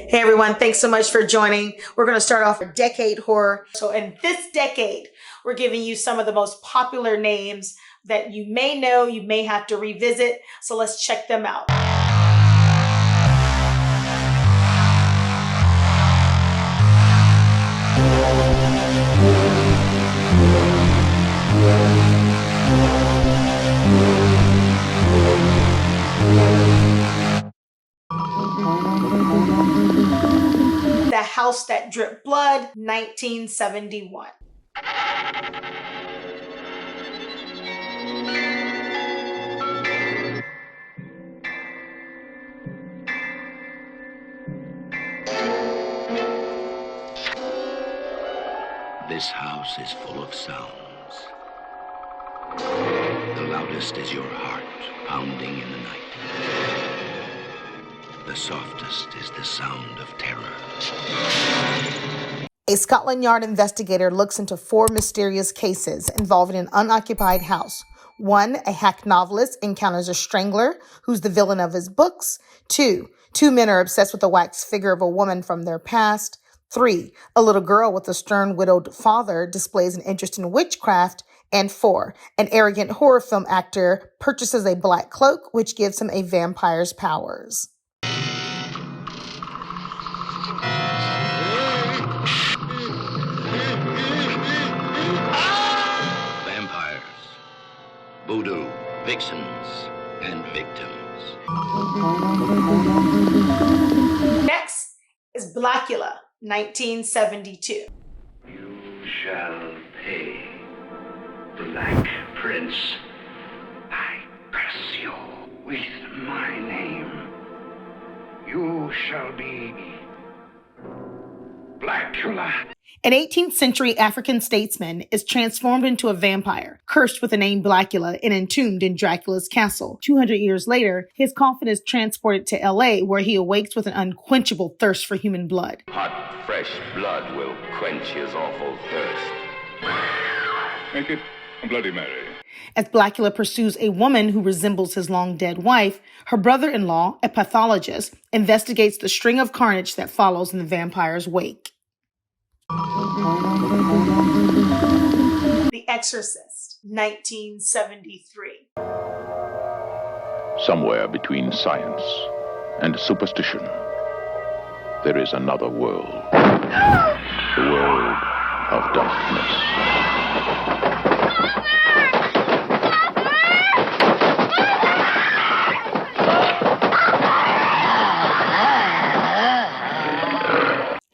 Hey everyone, thanks so much for joining. We're going to start off with decade horror. So in this decade, we're giving you some of the most popular names that you may know, you may have to revisit. So let's check them out. The House That Dripped Blood, 1971. This house is full of sounds. The loudest is your heart pounding in the night. The softest is the sound of terror. A Scotland Yard investigator looks into 4 mysterious cases involving an unoccupied house. 1, a hack novelist encounters a strangler who's the villain of his books. 2, 2 men are obsessed with the wax figure of a woman from their past. 3, a little girl with a stern widowed father displays an interest in witchcraft. And 4, an arrogant horror film actor purchases a black cloak which gives him a vampire's powers. Vampires, voodoo, vixens, and victims. Next is Blacula, 1972. You shall pay, Black Prince. I curse you with my name. You shall be Blacula. An 18th century African statesman is transformed into a vampire, cursed with the name Blacula and entombed in Dracula's castle. 200 years later, his coffin is transported to LA, where he awakes with an unquenchable thirst for human blood. Hot, fresh blood will quench his awful thirst. Make it a Bloody Mary. As Blacula pursues a woman who resembles his long-dead wife, her brother-in-law, a pathologist, investigates the string of carnage that follows in the vampire's wake. The Exorcist, 1973. Somewhere between science and superstition, there is another world. The world of darkness.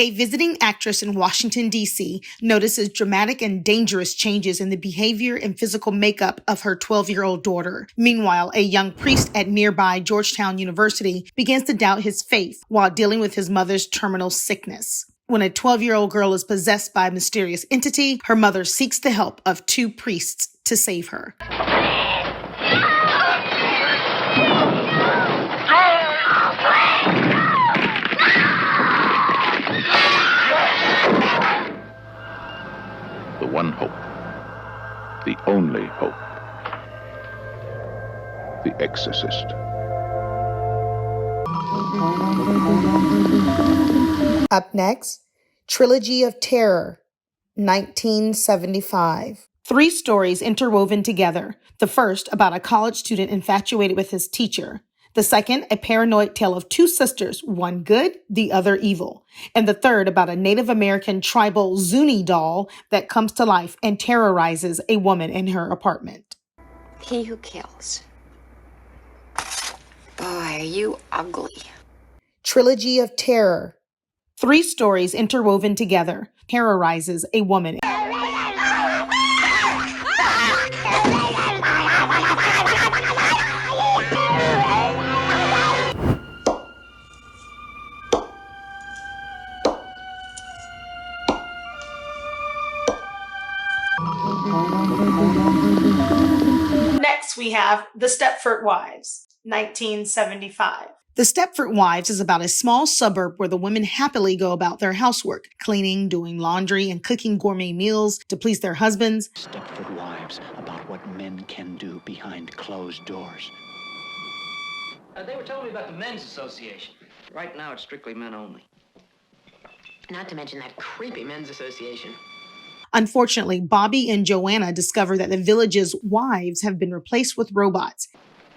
A visiting actress in Washington, D.C. notices dramatic and dangerous changes in the behavior and physical makeup of her 12-year-old daughter. Meanwhile, a young priest at nearby Georgetown University begins to doubt his faith while dealing with his mother's terminal sickness. When a 12-year-old girl is possessed by a mysterious entity, her mother seeks the help of 2 priests to save her. The one hope. The only hope. The Exorcist. Up next, Trilogy of Terror, 1975. 3 stories interwoven together. The first about a college student infatuated with his teacher. The second, a paranoid tale of 2 sisters, one good, the other evil. And the third about a Native American tribal Zuni doll that comes to life and terrorizes a woman in her apartment. He who kills. Boy, are you ugly. Trilogy of Terror. 3 stories interwoven together. Terrorizes a woman. Next, we have The Stepford Wives, 1975. The Stepford Wives is about a small suburb where the women happily go about their housework, cleaning, doing laundry, and cooking gourmet meals to please their husbands. Stepford Wives, about what men can do behind closed doors. They were telling me about the men's association. Right now, it's strictly men only. Not to mention that creepy men's association. Unfortunately, Bobby and Joanna discover that the village's wives have been replaced with robots.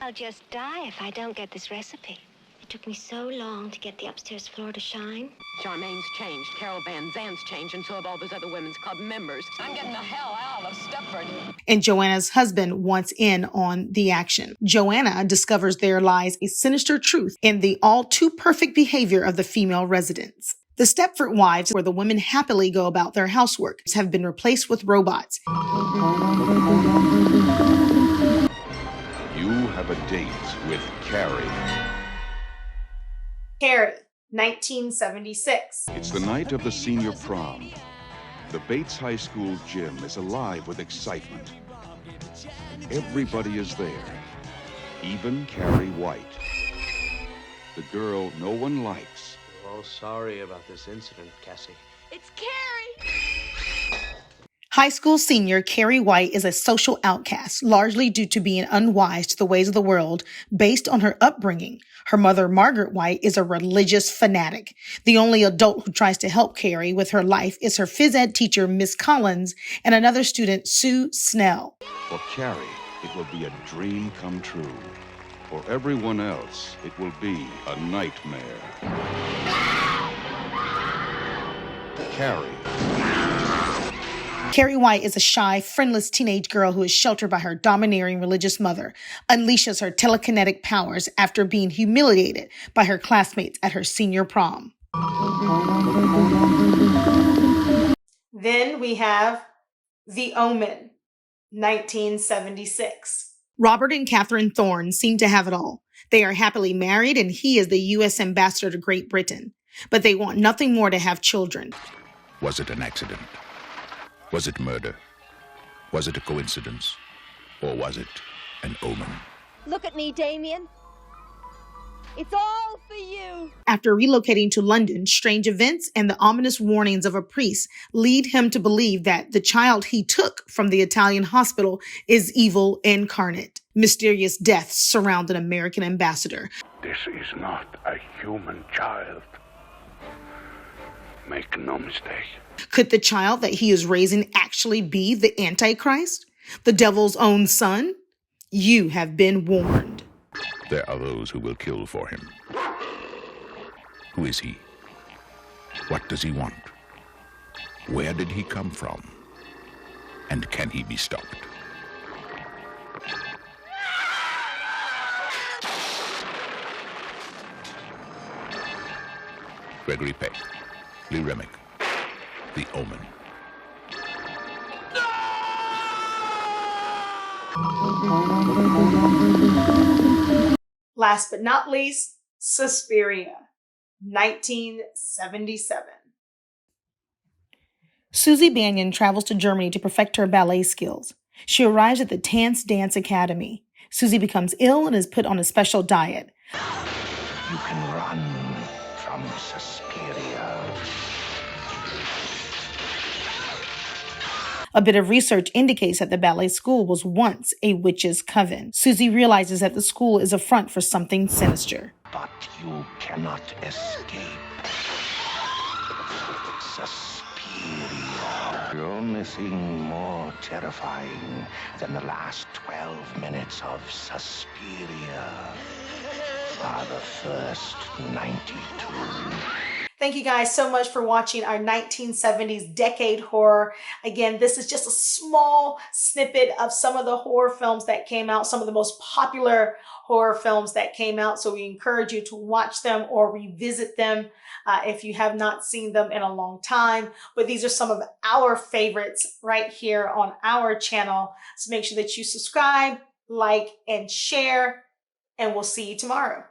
I'll just die if I don't get this recipe. It took me so long to get the upstairs floor to shine. Charmaine's changed, Carol Van Zant's changed, and so have all those other women's club members. I'm getting the hell out of Stepford. And Joanna's husband wants in on the action. Joanna discovers there lies a sinister truth in the all too perfect behavior of the female residents. The Stepford Wives, where the women happily go about their housework, have been replaced with robots. You have a date with Carrie. Carrie, 1976. It's the night of the senior prom. The Bates High School gym is alive with excitement. Everybody is there, even Carrie White, the girl no one likes. We're all sorry about this incident, Cassie. It's Carrie! High school senior Carrie White is a social outcast, largely due to being unwise to the ways of the world based on her upbringing. Her mother, Margaret White, is a religious fanatic. The only adult who tries to help Carrie with her life is her phys ed teacher, Miss Collins, and another student, Sue Snell. For Carrie, it will be a dream come true. For everyone else, it will be a nightmare. Carrie White is a shy, friendless teenage girl who is sheltered by her domineering religious mother, unleashes her telekinetic powers after being humiliated by her classmates at her senior prom. Then we have The Omen, 1976. Robert and Catherine Thorne seem to have it all. They are happily married and he is the U.S. ambassador to Great Britain. But they want nothing more to have children. Was it an accident? Was it murder? Was it a coincidence? Or was it an omen? Look at me, Damien. It's all for you. After relocating to London, strange events and the ominous warnings of a priest lead him to believe that the child he took from the Italian hospital is evil incarnate. Mysterious deaths surround an American ambassador. This is not a human child. Make no mistake. Could the child that he is raising actually be the Antichrist? The devil's own son? You have been warned. There are those who will kill for him. Who is he? What does he want? Where did he come from? And can he be stopped? Gregory Peck, Lee Remick, The Omen. Last but not least, Suspiria, 1977. Susie Banyan travels to Germany to perfect her ballet skills. She arrives at the Tanz Dance Academy. Susie becomes ill and is put on a special diet. You can run from Suspiria. A bit of research indicates that the ballet school was once a witch's coven. Susie realizes that the school is a front for something sinister. But you cannot escape. Suspiria. The only thing more terrifying than the last 12 minutes of Suspiria are the first 92. Thank you guys so much for watching our 1970s decade horror. Again, this is just a small snippet of some of the horror films that came out, some of the most popular horror films that came out. So we encourage you to watch them or revisit them if you have not seen them in a long time. But these are some of our favorites right here on our channel. So make sure that you subscribe, like, and share, and we'll see you tomorrow.